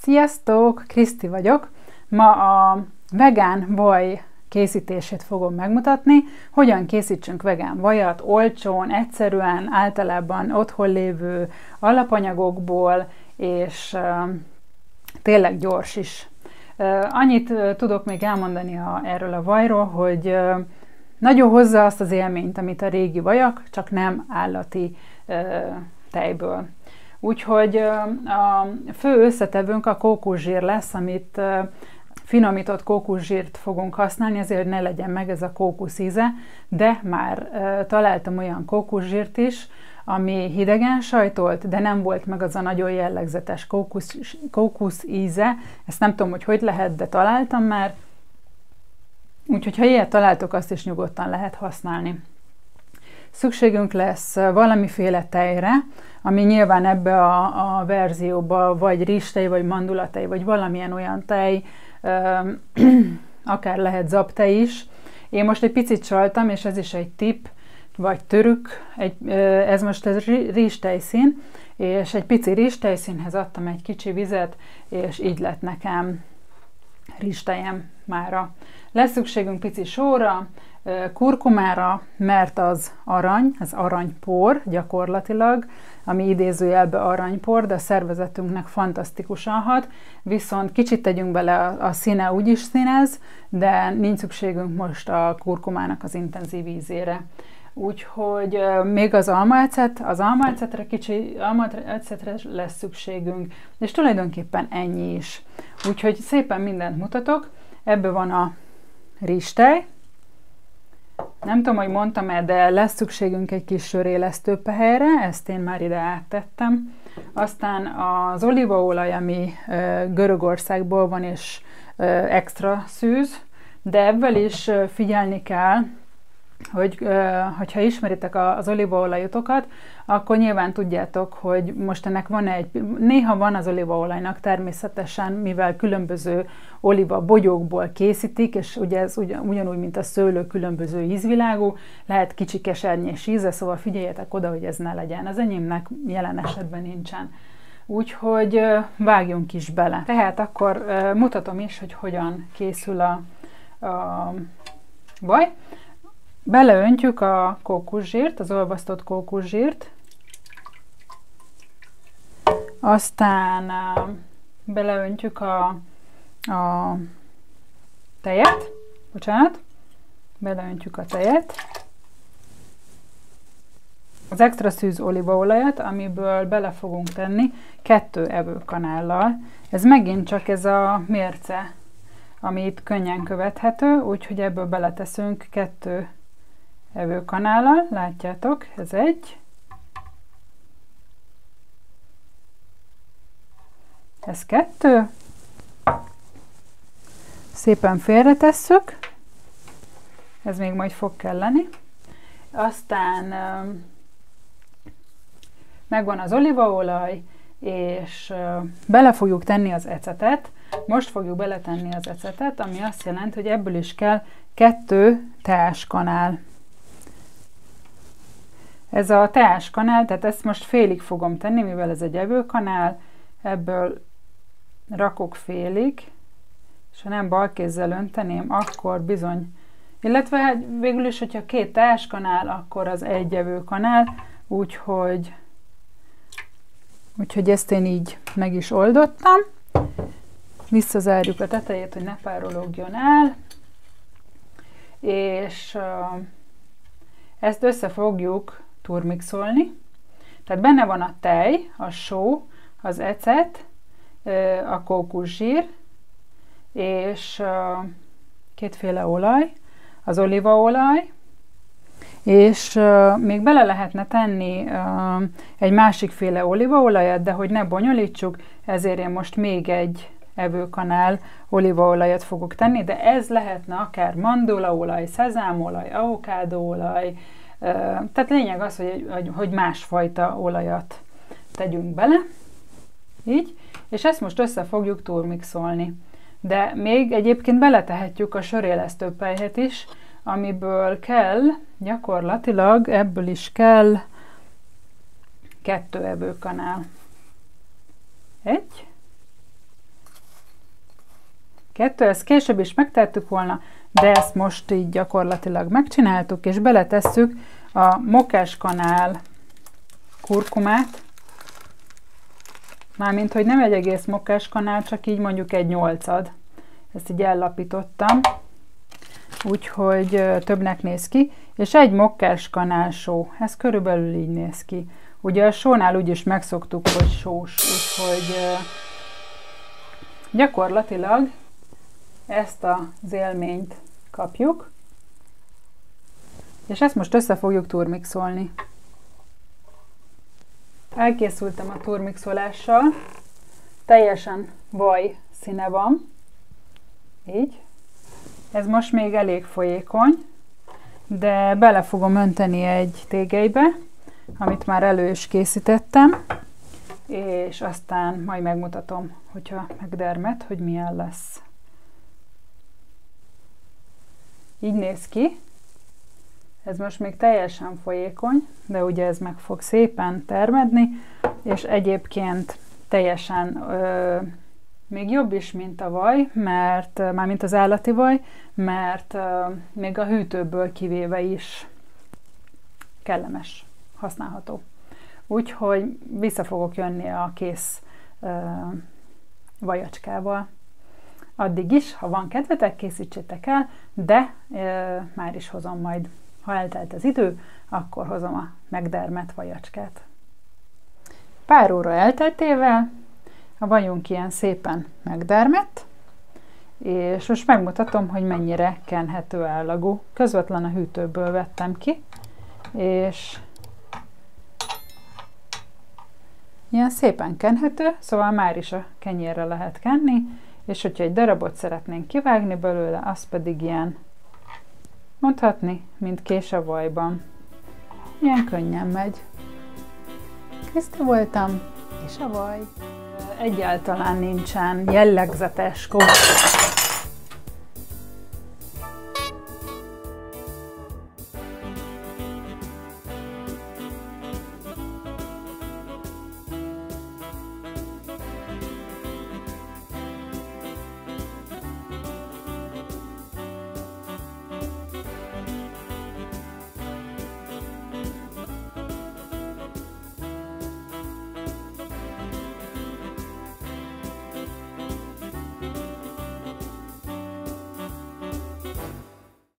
Sziasztok! Kriszti vagyok. Ma a vegán vaj készítését fogom megmutatni. Hogyan készítsünk vegán vajat olcsón, egyszerűen, általában otthon lévő alapanyagokból, és tényleg gyors is. Annyit tudok még elmondani erről a vajról, hogy nagyon hozza azt az élményt, amit a régi vajak, csak nem állati tejből. Úgyhogy a fő összetevőnk a kókuszsír lesz, amit finomított kókuszsírt fogunk használni, azért, hogy ne legyen meg ez a kókusz íze, de már találtam olyan kókuszsírt is, ami hidegen sajtolt, de nem volt meg az a nagyon jellegzetes kókusz íze. Ezt nem tudom, hogy lehet, de találtam már. Úgyhogy ha ilyet találtok, azt is nyugodtan lehet használni. Szükségünk lesz valamiféle tejre, ami nyilván ebbe a verzióba vagy rizstej, vagy mandulatej, vagy valamilyen olyan tej, akár lehet zaptej is. Én most egy picit csaltam, és ez is egy tipp, vagy törük, ez most ez rizstejszín, és egy pici rizstejszínhez adtam egy kicsi vizet, és így lett nekem rizstejem mára. Lesz szükségünk pici sóra, kurkumára, mert az aranypor gyakorlatilag, ami idézőjelbe aranypor, de a szervezetünknek fantasztikusan hat, viszont kicsit tegyünk bele, a színe úgyis színez, de nincs szükségünk most a kurkumának az intenzív ízére. Úgyhogy még az almaecetre lesz szükségünk, és tulajdonképpen ennyi is. Úgyhogy szépen mindent mutatok, ebből van a rizstej. Nem tudom, hogy mondtam-e, de lesz szükségünk egy kis sörélesztőpehelyre, ezt én már ide áttettem. Aztán az olívaolaj, ami Görögországból van, és extra szűz, de ebből is figyelni kell, hogyha ismeritek az olívaolajotokat, akkor nyilván tudjátok, hogy most ennek néha van az olívaolajnak természetesen, mivel különböző oliva bogyókból készítik, és ugye ez ugyanúgy, mint a szőlő, különböző ízvilágú, lehet kicsi kesernyés íze, szóval figyeljetek oda, hogy ez ne legyen. Az enyémnek jelen esetben nincsen. Úgyhogy vágjunk is bele. Tehát akkor mutatom is, hogy hogyan készül a vaj. Beleöntjük a kókuszsírt, az olvasztott kókuszsírt, aztán beleöntjük a tejet, beleöntjük a tejet, az extra szűz olívaolajat, amiből bele fogunk tenni 2 evőkanállal. Ez megint csak ez a mérce, ami itt könnyen követhető, úgyhogy ebből beleteszünk 2 evőkanállal, látjátok, ez egy, ez 2, szépen félretesszük, ez még majd fog kelleni, aztán megvan az olívaolaj, és bele fogjuk tenni az ecetet. Most fogjuk beletenni az ecetet, ami azt jelenti, hogy ebből is kell 2 teáskanál. Ez a teáskanál, tehát ezt most félig fogom tenni, mivel ez egy evőkanál, ebből rakok félig, és ha nem balkézzel önteném, akkor bizony, illetve hát végül is, hogyha 2 teáskanál, akkor az egy evőkanál, úgyhogy ezt én így meg is oldottam. Visszazárjuk a tetejét, hogy ne párologjon el, és ezt össze fogjuk turmixolni. Tehát benne van a tej, a só, az ecet, a kókuszsír, és 2 olaj, az olívaolaj, és még bele lehetne tenni egy másikféle olívaolajat, de hogy ne bonyolítsuk, ezért én most még egy evőkanál olívaolajat fogok tenni, de ez lehetne akár mandulaolaj, szezámolaj, avokádóolaj, tehát lényeg az, hogy másfajta olajat tegyünk bele, így, és ezt most össze fogjuk turmixolni. De még egyébként beletehetjük a sörélesztőpelyhet is, amiből kell, gyakorlatilag ebből is kell 2 evőkanál. 1, 2, ezt később is megtettük volna, de ezt most így gyakorlatilag megcsináltuk, és beletesszük a mokáskanál kurkumát, mármint, hogy nem egy egész mokáskanál, csak így mondjuk egy 8-ad. Ezt így ellapítottam, úgyhogy többnek néz ki, és egy mokkáskanál só, ez körülbelül így néz ki. Ugye a sónál úgyis megszoktuk, hogy sós, úgyhogy gyakorlatilag ezt az élményt kapjuk, és ezt most össze fogjuk turmixolni. Elkészültem a turmixolással, teljesen vaj színe van, így. Ez most még elég folyékony, de bele fogom önteni egy tégelybe, amit már elő is készítettem, és aztán majd megmutatom, hogyha megdermed, hogy milyen lesz. Így néz ki. Ez most még teljesen folyékony, de ugye ez meg fog szépen termedni, és egyébként teljesen még jobb is, mint a vaj, mármint az állati vaj, mert még a hűtőből kivéve is kellemes, használható. Úgyhogy vissza fogok jönni a kész vajacskával. Addig is, ha van kedvetek, készítsétek el, de már is hozom majd. Ha eltelt az idő, akkor hozom a megdermedt vajacskát. Pár óra elteltével a vajunk ilyen szépen megdermett, és most megmutatom, hogy mennyire kenhető állagú. Közvetlen a hűtőből vettem ki, és ilyen szépen kenhető, szóval már is a kenyérre lehet kenni, és hogyha egy darabot szeretnénk kivágni belőle, az pedig ilyen, mondhatni, mint kés a vajban. Ilyen könnyen megy. Kriszti voltam, és a vaj. Egyáltalán nincsen jellegzetes